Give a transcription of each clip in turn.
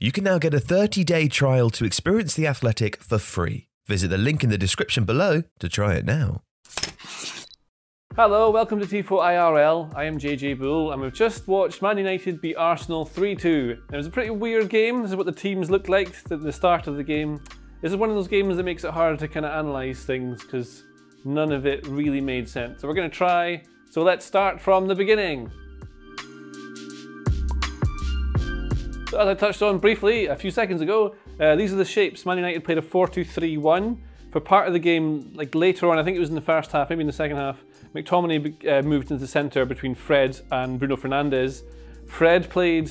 You can now get a 30-day trial to experience The Athletic for free. Visit the link in the description below to try it now. Hello, welcome to Tifo IRL. I am JJ Bull and we've just watched Man United beat Arsenal 3-2. It was a pretty weird game. This is what the teams looked like at the start of the game. This is one of those games that makes it hard to kind of analyse things because none of it really made sense. So we're going to try. So let's start from the beginning. So as I touched on briefly a few seconds ago, these are the shapes. Man United played a 4-2-3-1. For part of the game, like later on, I think it was in the first half, maybe in the second half, McTominay moved into the centre between Fred and Bruno Fernandes. Fred played,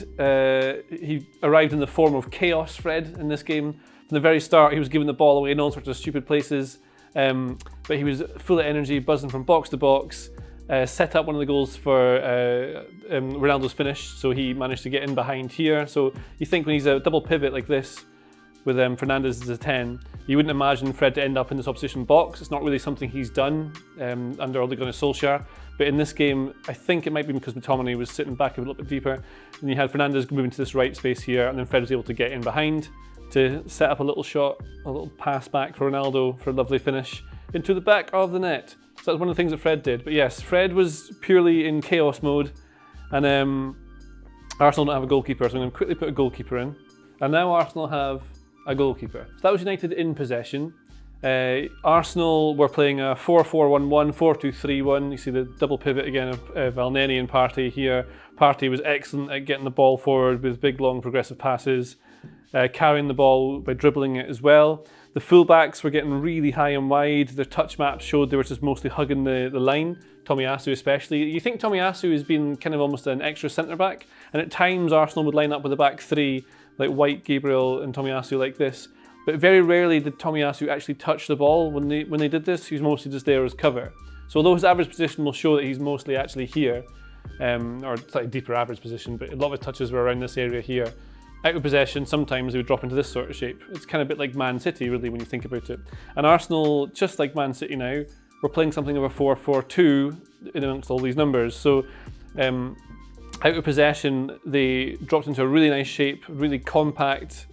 he arrived in the form of Chaos Fred in this game. From the very start, he was giving the ball away in all sorts of stupid places, but he was full of energy, buzzing from box to box, set up one of the goals for Ronaldo's finish, so he managed to get in behind here. So you think when he's a double pivot like this, with Fernandes as a 10, you wouldn't imagine Fred to end up in this opposition box. It's not really something he's done under Ole Gunnar Solskjaer. But in this game, I think it might be because McTominay was sitting back a little bit deeper. And you had Fernandes moving to this right space here, and then Fred was able to get in behind to set up a little shot, a little pass back for Ronaldo for a lovely finish into the back of the net. So that's one of the things that Fred did. But yes, Fred was purely in chaos mode. And Arsenal don't have a goalkeeper, so I'm going to quickly put a goalkeeper in. And now Arsenal have a goalkeeper. So that was United in possession. Arsenal were playing a 4-4-1-1, 4-2-3-1. You see the double pivot again of Valneni and Partey here. Partey was excellent at getting the ball forward with big, long, progressive passes, carrying the ball by dribbling it as well. The fullbacks were getting really high and wide. Their touch maps showed they were just mostly hugging the line. Tomiyasu especially. You think Tomiyasu has been kind of almost an extra centre-back, and at times Arsenal would line up with a back three, like White, Gabriel and Tomiyasu like this. But very rarely did Tomiyasu actually touch the ball when they did this. He was mostly just there as cover. So although his average position will show that he's mostly actually here, or slightly deeper average position, but a lot of his touches were around this area here. Out of possession, sometimes he would drop into this sort of shape. It's kind of a bit like Man City, really, when you think about it. And Arsenal, just like Man City now, we're playing something of a 4-4-2 in amongst all these numbers. So out of possession, they dropped into a really nice shape, really compact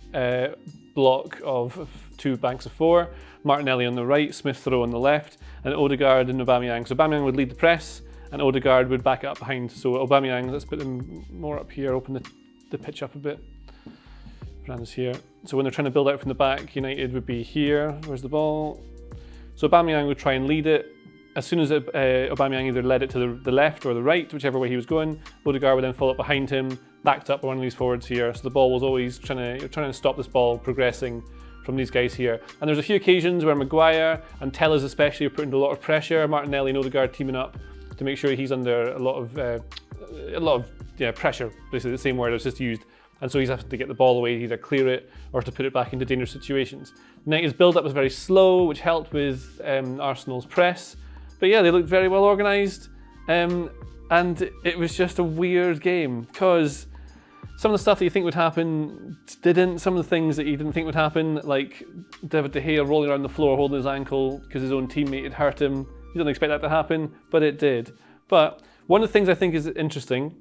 block of two banks of four. Martinelli on the right, Smith Rowe on the left, and Odegaard and Aubameyang. So Aubameyang would lead the press, and Odegaard would back it up behind. So Aubameyang, let's put them more up here, open the pitch up a bit. Fernandes here. So when they're trying to build out from the back, United would be here. Where's the ball? So Aubameyang would try and lead it. As soon as Aubameyang either led it to the left or the right, whichever way he was going, Odegaard would then follow up behind him, backed up by one of these forwards here. So the ball was always trying to stop this ball progressing from these guys here. And there's a few occasions where Maguire and Telles especially are put under a lot of pressure. Martinelli and Odegaard teaming up to make sure he's under a lot of pressure. Basically, the same word was just used. And so he's having to get the ball away, either clear it or to put it back into dangerous situations. United's build-up was very slow, which helped with Arsenal's press. But yeah, they looked very well organised, and it was just a weird game because some of the stuff that you think would happen didn't. Some of the things that you didn't think would happen, like David De Gea rolling around the floor holding his ankle because his own teammate had hurt him. You didn't expect that to happen, but it did. But one of the things I think is interesting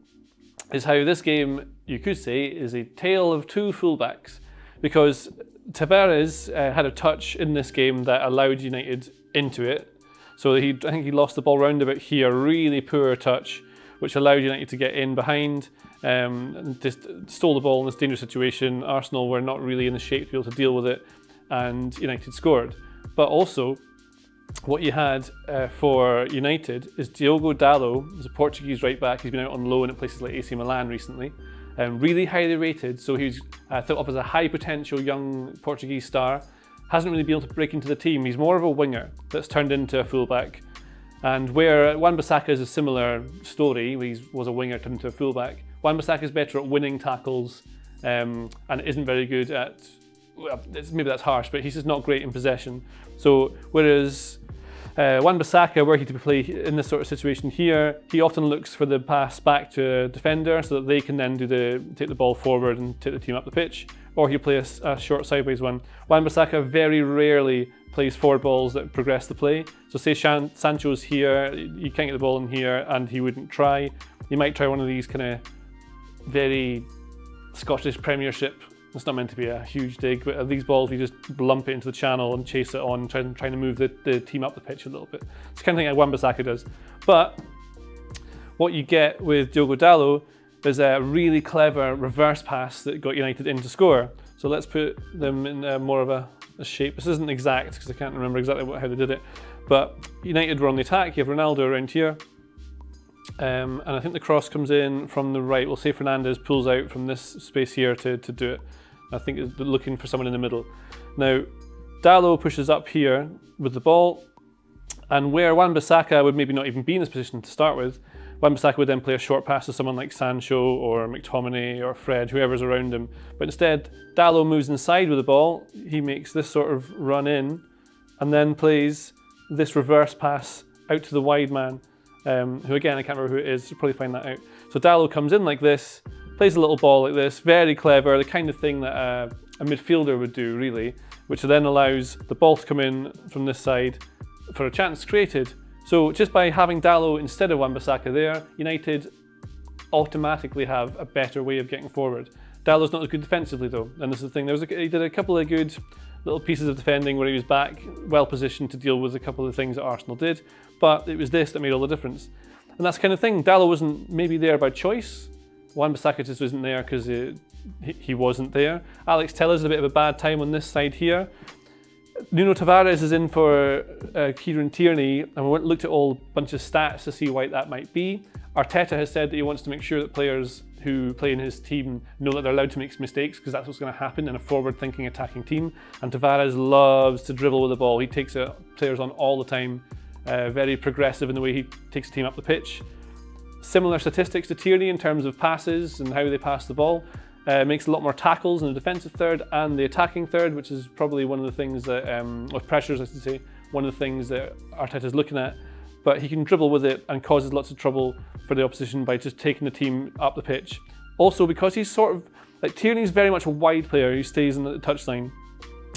is how this game, you could say, is a tale of two fullbacks, because Tavares had a touch in this game that allowed United into it. So I think he lost the ball round about here, really poor touch, which allowed United to get in behind, and just stole the ball in this dangerous situation. Arsenal were not really in the shape to be able to deal with it, and United scored. But also, what you had for United is Diogo Dalot, who's a Portuguese right back. He's been out on loan at places like AC Milan recently, really highly rated. So he's thought of as a high potential young Portuguese star. Hasn't really been able to break into the team. He's more of a winger that's turned into a fullback. And where Wan-Bissaka is a similar story, where he was a winger turned into a fullback, Wan-Bissaka is better at winning tackles and isn't very good at, well, maybe that's harsh, but he's just not great in possession. So whereas Wan-Bissaka, were he to play in this sort of situation here, he often looks for the pass back to a defender so that they can then take the ball forward and take the team up the pitch, or he'll play a short sideways one. Wan-Bissaka very rarely plays forward balls that progress the play. So say Sancho's here, you can't get the ball in here and he wouldn't try. You might try one of these kind of very Scottish Premiership It's not meant to be a huge dig, but these balls, you just lump it into the channel and chase it on, trying to move the team up the pitch a little bit. It's the kind of thing like Wan-Bissaka does. But what you get with Diogo Dalot is a really clever reverse pass that got United in to score. So let's put them in more of a shape. This isn't exact because I can't remember exactly how they did it. But United were on the attack. You have Ronaldo around here. And I think the cross comes in from the right. We'll say Fernandes pulls out from this space here to do it. I think it's looking for someone in the middle. Now, Dalot pushes up here with the ball, and where Wan-Bissaka would maybe not even be in this position to start with, Wan-Bissaka would then play a short pass to someone like Sancho or McTominay or Fred, whoever's around him. But instead, Dalot moves inside with the ball. He makes this sort of run in, and then plays this reverse pass out to the wide man, who again, I can't remember who it is, you'll probably find that out. So Dalot comes in like this, plays a little ball like this, very clever, the kind of thing that a midfielder would do, really, which then allows the ball to come in from this side for a chance created. So just by having Dalot instead of Wan-Bissaka there, United automatically have a better way of getting forward. Dalot's not as good defensively though, and this is the thing. He did a couple of good little pieces of defending where he was back, well positioned to deal with a couple of things that Arsenal did, but it was this that made all the difference. And that's the kind of thing. Dalot wasn't maybe there by choice. Wan-Bissaka just wasn't there because he wasn't there. Alex Telles a bit of a bad time on this side here. Nuno Tavares is in for Kieran Tierney, and we looked at a bunch of stats to see why that might be. Arteta has said that he wants to make sure that players who play in his team know that they're allowed to make mistakes, because that's what's going to happen in a forward-thinking attacking team. And Tavares loves to dribble with the ball. He takes players on all the time, very progressive in the way he takes the team up the pitch. Similar statistics to Tierney in terms of passes and how they pass the ball. Makes a lot more tackles in the defensive third and the attacking third, which is probably one of the things that, or pressures I should say, one of the things that Arteta's looking at. But he can dribble with it and causes lots of trouble for the opposition by just taking the team up the pitch. Also, because he's sort of, like Tierney's very much a wide player, he stays in the touchline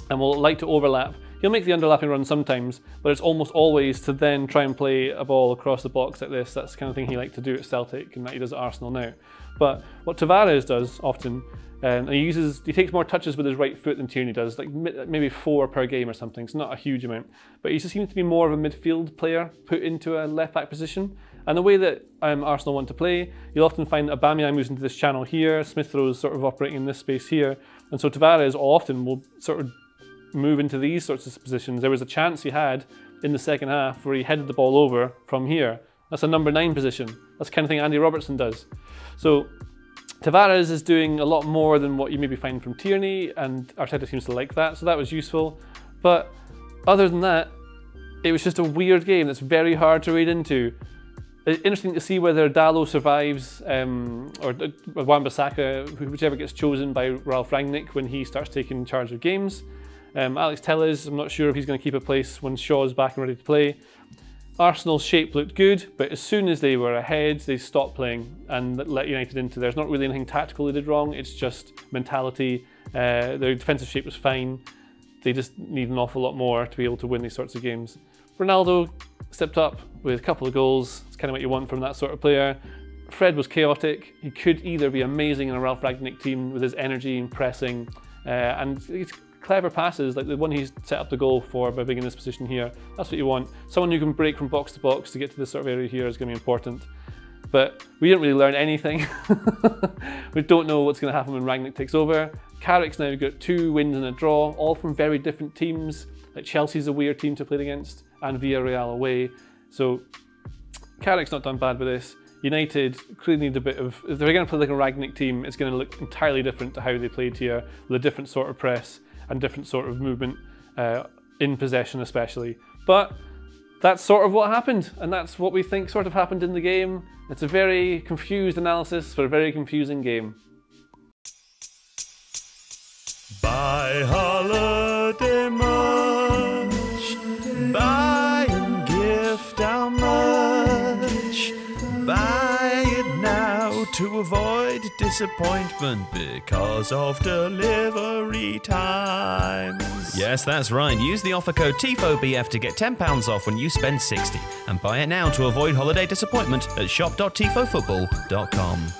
and will like to overlap. He'll make the underlapping run sometimes, but it's almost always to then try and play a ball across the box like this. That's the kind of thing he liked to do at Celtic and that he does at Arsenal now. But what Tavares does often, he takes more touches with his right foot than Tierney does, like maybe 4 per game or something. It's not a huge amount, but he just seems to be more of a midfield player put into a left back position. And the way that Arsenal want to play, you'll often find that Aubameyang moves into this channel here, Smith Rowe is sort of operating in this space here, and so Tavares often will sort of move into these sorts of positions. There was a chance he had in the second half where he headed the ball over from here. That's a number 9 position. That's the kind of thing Andy Robertson does. So Tavares is doing a lot more than what you maybe find from Tierney, and Arteta seems to like that, so that was useful. But other than that, it was just a weird game that's very hard to read into. It's interesting to see whether Dalot survives, or Wan-Bissaka, whichever gets chosen by Ralph Rangnick when he starts taking charge of games. Alex Telles, I'm not sure if he's going to keep a place when Shaw's back and ready to play. Arsenal's shape looked good, but as soon as they were ahead, they stopped playing and let United into there. There's not really anything tactical they did wrong, it's just mentality. Their defensive shape was fine. They just need an awful lot more to be able to win these sorts of games. Ronaldo stepped up with a couple of goals. It's kind of what you want from that sort of player. Fred was chaotic. He could either be amazing in a Ralph Rangnick team with his energy and pressing, and he's clever passes, like the one he's set up the goal for by being in this position here. That's what you want. Someone who can break from box to box to get to this sort of area here is going to be important. But we didn't really learn anything. We don't know what's going to happen when Rangnick takes over. Carrick's now got 2 wins and a draw, all from very different teams. Like Chelsea's a weird team to play against, and Villarreal away. So Carrick's not done bad with this. United clearly need a bit of, if they're going to play like a Rangnick team, it's going to look entirely different to how they played here, with a different sort of press and different sort of movement, in possession especially. But that's sort of what happened, and that's what we think sort of happened in the game. It's a very confused analysis for a very confusing game. Buy holiday much, buy and gift how much, buy it now to avoid disappointment because of delivery times. Yes, that's right. Use the offer code TIFOBF to get £10 off when you spend 60, and buy it now to avoid holiday disappointment at shop.tifofootball.com.